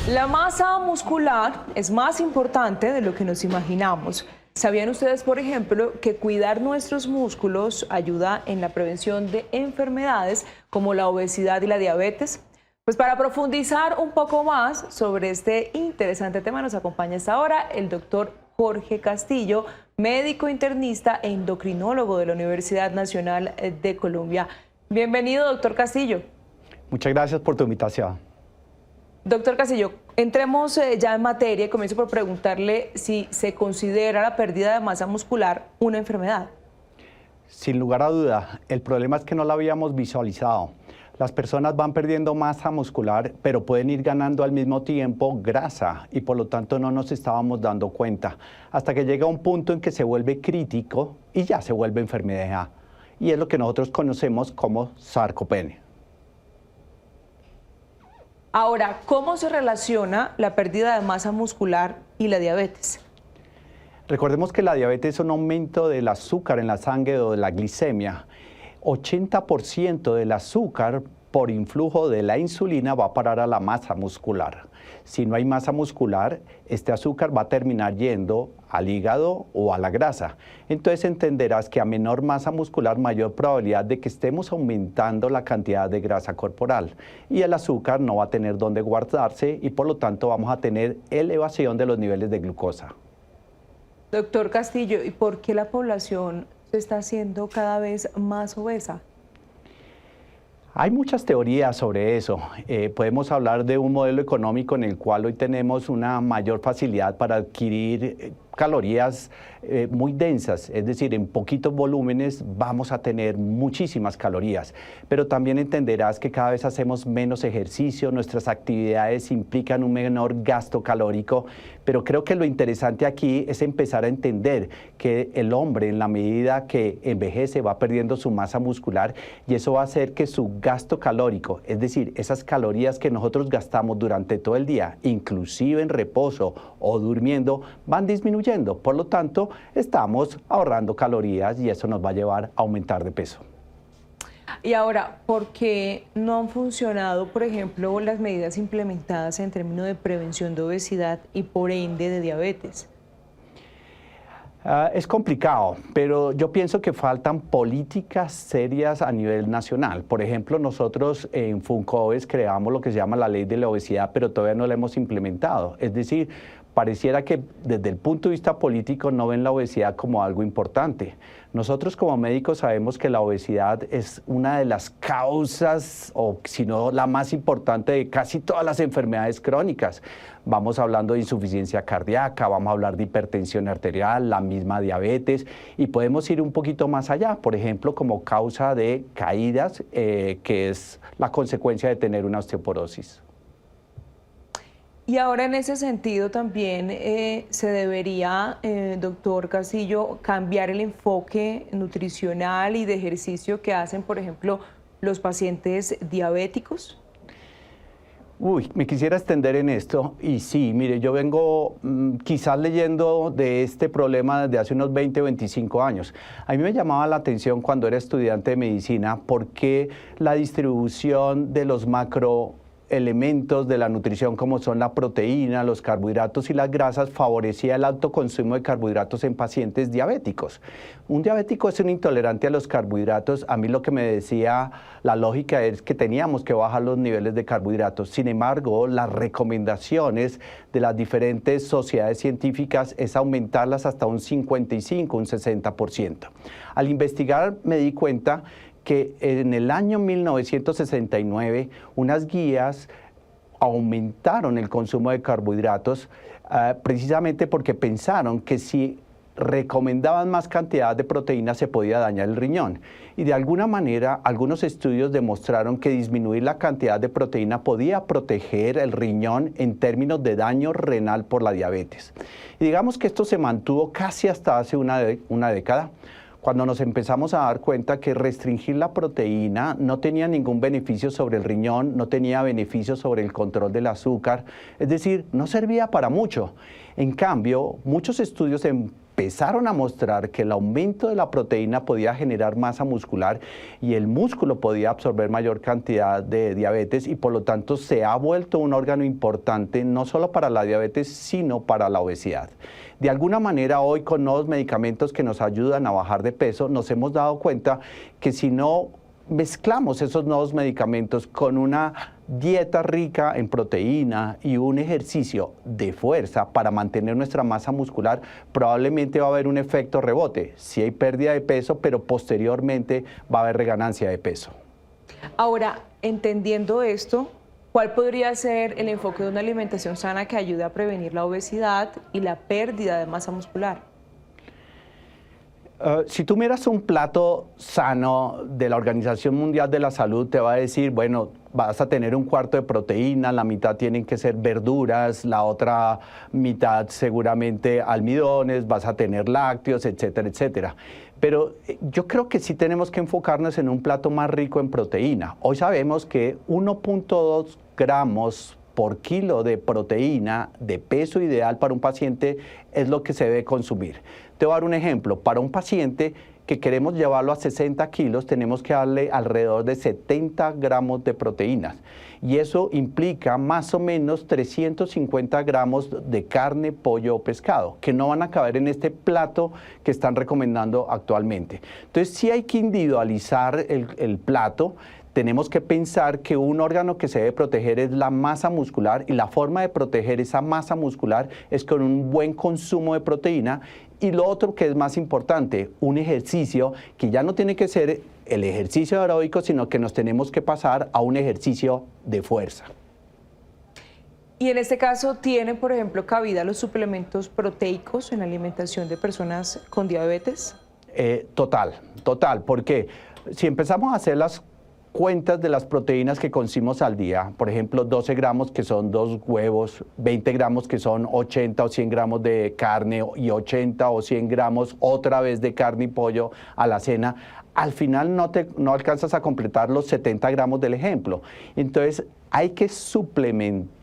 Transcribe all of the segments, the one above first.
La masa muscular es más importante de lo que nos imaginamos. ¿Sabían ustedes, por ejemplo, que cuidar nuestros músculos ayuda en la prevención de enfermedades como la obesidad y la diabetes? Pues para profundizar un poco más sobre este interesante tema nos acompaña hasta ahora el doctor Jorge Castillo, médico internista e endocrinólogo de la Universidad Nacional de Colombia. Bienvenido, doctor Castillo. Muchas gracias por tu invitación. Doctor Castillo, entremos ya en materia y comienzo por preguntarle si se considera la pérdida de masa muscular una enfermedad. Sin lugar a duda, el problema es que no la habíamos visualizado. Las personas van perdiendo masa muscular, pero pueden ir ganando al mismo tiempo grasa y por lo tanto no nos estábamos dando cuenta, hasta que llega un punto en que se vuelve crítico y ya se vuelve enfermedad. Y es lo que nosotros conocemos como sarcopenia. Ahora, ¿cómo se relaciona la pérdida de masa muscular y la diabetes? Recordemos que la diabetes es un aumento del azúcar en la sangre o de la glicemia. 80% del azúcar por influjo de la insulina va a parar a la masa muscular. Si no hay masa muscular, este azúcar va a terminar yendo al hígado o a la grasa. Entonces entenderás que a menor masa muscular, mayor probabilidad de que estemos aumentando la cantidad de grasa corporal. Y el azúcar no va a tener dónde guardarse y por lo tanto vamos a tener elevación de los niveles de glucosa. Doctor Castillo, ¿y por qué la población se está haciendo cada vez más obesa? Hay muchas teorías sobre eso. Podemos hablar de un modelo económico en el cual hoy tenemos una mayor facilidad para adquirir calorías muy densas, es decir, en poquitos volúmenes vamos a tener muchísimas calorías, pero también entenderás que cada vez hacemos menos ejercicio, nuestras actividades implican un menor gasto calórico, pero creo que lo interesante aquí es empezar a entender que el hombre en la medida que envejece va perdiendo su masa muscular y eso va a hacer que su gasto calórico, es decir, esas calorías que nosotros gastamos durante todo el día, inclusive en reposo o durmiendo, van disminuyendo. Por lo tanto, estamos ahorrando calorías y eso nos va a llevar a aumentar de peso. Y ahora, ¿por qué no han funcionado, por ejemplo, las medidas implementadas en términos de prevención de obesidad y por ende de diabetes? Es complicado, pero yo pienso que faltan políticas serias a nivel nacional. Por ejemplo, nosotros en Funcoes creamos lo que se llama la ley de la obesidad, pero todavía no la hemos implementado. Es decir, pareciera que desde el punto de vista político no ven la obesidad como algo importante. Nosotros como médicos sabemos que la obesidad es una de las causas, o si no la más importante, de casi todas las enfermedades crónicas. Vamos hablando de insuficiencia cardíaca, vamos a hablar de hipertensión arterial, la misma diabetes, y podemos ir un poquito más allá, por ejemplo, como causa de caídas, que es la consecuencia de tener una osteoporosis. Y ahora en ese sentido también se debería, doctor Castillo, cambiar el enfoque nutricional y de ejercicio que hacen, por ejemplo, los pacientes diabéticos. Me quisiera extender en esto y sí, mire, yo vengo quizás leyendo de este problema desde hace unos 20 o 25 años. A mí me llamaba la atención cuando era estudiante de medicina porque la distribución de los macroelementos de la nutrición como son la proteína, los carbohidratos y las grasas favorecía el alto consumo de carbohidratos en pacientes diabéticos. Un diabético es un intolerante a los carbohidratos. A mí lo que me decía la lógica es que teníamos que bajar los niveles de carbohidratos. Sin embargo, las recomendaciones de las diferentes sociedades científicas es aumentarlas hasta un 55, un 60%. Al investigar me di cuenta que en el año 1969 unas guías aumentaron el consumo de carbohidratos precisamente porque pensaron que si recomendaban más cantidad de proteína se podía dañar el riñón. Y de alguna manera algunos estudios demostraron que disminuir la cantidad de proteína podía proteger el riñón en términos de daño renal por la diabetes. Y digamos que esto se mantuvo casi hasta hace una década. Cuando nos empezamos a dar cuenta que restringir la proteína no tenía ningún beneficio sobre el riñón, no tenía beneficio sobre el control del azúcar, es decir, no servía para mucho. En cambio, muchos estudios en empezaron a mostrar que el aumento de la proteína podía generar masa muscular y el músculo podía absorber mayor cantidad de diabetes y por lo tanto se ha vuelto un órgano importante no solo para la diabetes sino para la obesidad. De alguna manera hoy con nuevos medicamentos que nos ayudan a bajar de peso nos hemos dado cuenta que si no mezclamos esos nuevos medicamentos con una dieta rica en proteína y un ejercicio de fuerza para mantener nuestra masa muscular, probablemente va a haber un efecto rebote. Sí hay pérdida de peso, pero posteriormente va a haber reganancia de peso. Ahora, entendiendo esto, ¿cuál podría ser el enfoque de una alimentación sana que ayude a prevenir la obesidad y la pérdida de masa muscular? Si tú miras un plato sano de la Organización Mundial de la Salud, te va a decir, bueno, vas a tener un cuarto de proteína, la mitad tienen que ser verduras, la otra mitad seguramente almidones, vas a tener lácteos, etcétera, etcétera. Pero yo creo que sí tenemos que enfocarnos en un plato más rico en proteína. Hoy sabemos que 1.2 gramos por kilo de proteína de peso ideal para un paciente es lo que se debe consumir. Te voy a dar un ejemplo. Para un paciente que queremos llevarlo a 60 kilos, tenemos que darle alrededor de 70 gramos de proteínas. Y eso implica más o menos 350 gramos de carne, pollo o pescado, que no van a caber en este plato que están recomendando actualmente. Entonces, sí hay que individualizar el plato. Tenemos que pensar que un órgano que se debe proteger es la masa muscular y la forma de proteger esa masa muscular es con un buen consumo de proteína y lo otro que es más importante, un ejercicio que ya no tiene que ser el ejercicio aeróbico, sino que nos tenemos que pasar a un ejercicio de fuerza. Y en este caso, ¿tienen, por ejemplo, cabida los suplementos proteicos en la alimentación de personas con diabetes? Total, porque si empezamos a hacer las cuentas de las proteínas que consumimos al día, por ejemplo, 12 gramos que son 2 huevos, 20 gramos que son 80 o 100 gramos de carne y 80 o 100 gramos otra vez de carne y pollo a la cena, al final no alcanzas a completar los 70 gramos del ejemplo. Entonces hay que suplementar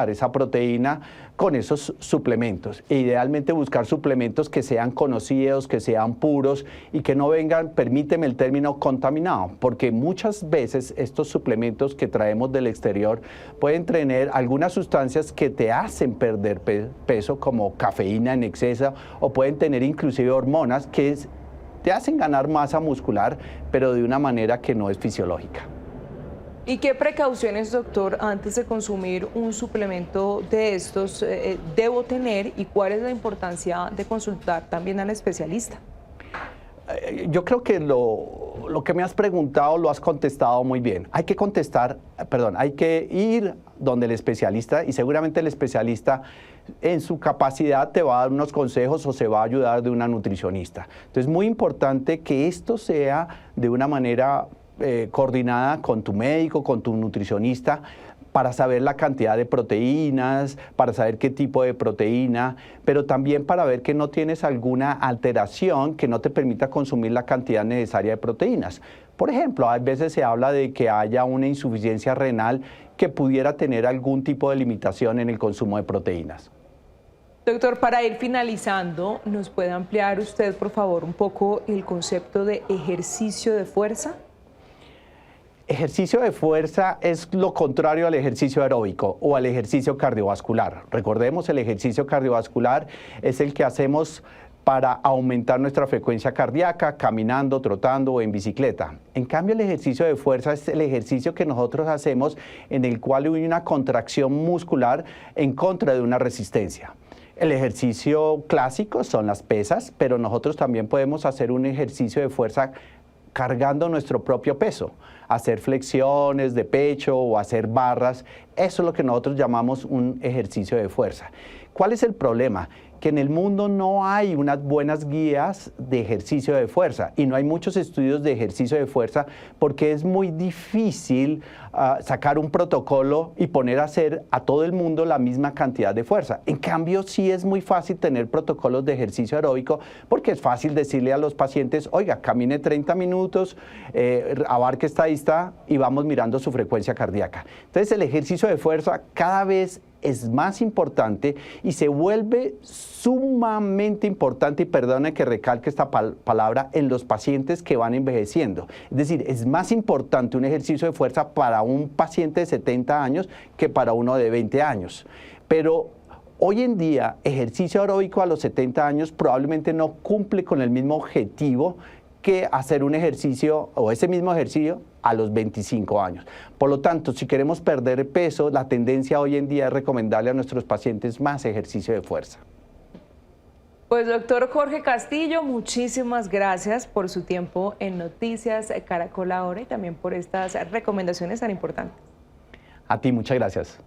esa proteína con esos suplementos e idealmente buscar suplementos que sean conocidos, que sean puros y que no vengan, permíteme el término, contaminado, porque muchas veces estos suplementos que traemos del exterior pueden tener algunas sustancias que te hacen perder peso como cafeína en exceso o pueden tener inclusive hormonas que te hacen ganar masa muscular pero de una manera que no es fisiológica. ¿Y qué precauciones, doctor, antes de consumir un suplemento de estos debo tener y cuál es la importancia de consultar también al especialista? Yo creo que lo que me has preguntado lo has contestado muy bien. Hay que ir donde el especialista y seguramente el especialista en su capacidad te va a dar unos consejos o se va a ayudar de una nutricionista. Entonces es muy importante que esto sea de una manera coordinada con tu médico, con tu nutricionista, para saber la cantidad de proteínas, para saber qué tipo de proteína, pero también para ver que no tienes alguna alteración que no te permita consumir la cantidad necesaria de proteínas. Por ejemplo, a veces se habla de que haya una insuficiencia renal que pudiera tener algún tipo de limitación en el consumo de proteínas. Doctor, para ir finalizando, ¿nos puede ampliar usted, por favor, un poco el concepto de ejercicio de fuerza? Ejercicio de fuerza es lo contrario al ejercicio aeróbico o al ejercicio cardiovascular. Recordemos, el ejercicio cardiovascular es el que hacemos para aumentar nuestra frecuencia cardíaca, caminando, trotando o en bicicleta. En cambio, el ejercicio de fuerza es el ejercicio que nosotros hacemos en el cual hay una contracción muscular en contra de una resistencia. El ejercicio clásico son las pesas, pero nosotros también podemos hacer un ejercicio de fuerza cargando nuestro propio peso, hacer flexiones de pecho o hacer barras. Eso es lo que nosotros llamamos un ejercicio de fuerza. ¿Cuál es el problema? Que en el mundo no hay unas buenas guías de ejercicio de fuerza y no hay muchos estudios de ejercicio de fuerza porque es muy difícil sacar un protocolo y poner a hacer a todo el mundo la misma cantidad de fuerza. En cambio, sí es muy fácil tener protocolos de ejercicio aeróbico porque es fácil decirle a los pacientes, oiga, camine 30 minutos, abarque esta y vamos mirando su frecuencia cardíaca. Entonces, el ejercicio de fuerza cada vez es más importante y se vuelve sumamente importante, y perdone que recalque esta palabra, en los pacientes que van envejeciendo. Es decir, es más importante un ejercicio de fuerza para un paciente de 70 años que para uno de 20 años. Pero hoy en día, ejercicio aeróbico a los 70 años probablemente no cumple con el mismo objetivo que hacer un ejercicio o ese mismo ejercicio a los 25 años. Por lo tanto, si queremos perder peso, la tendencia hoy en día es recomendarle a nuestros pacientes más ejercicio de fuerza. Pues doctor Jorge Castillo, muchísimas gracias por su tiempo en Noticias Caracol Ahora y también por estas recomendaciones tan importantes. A ti, muchas gracias.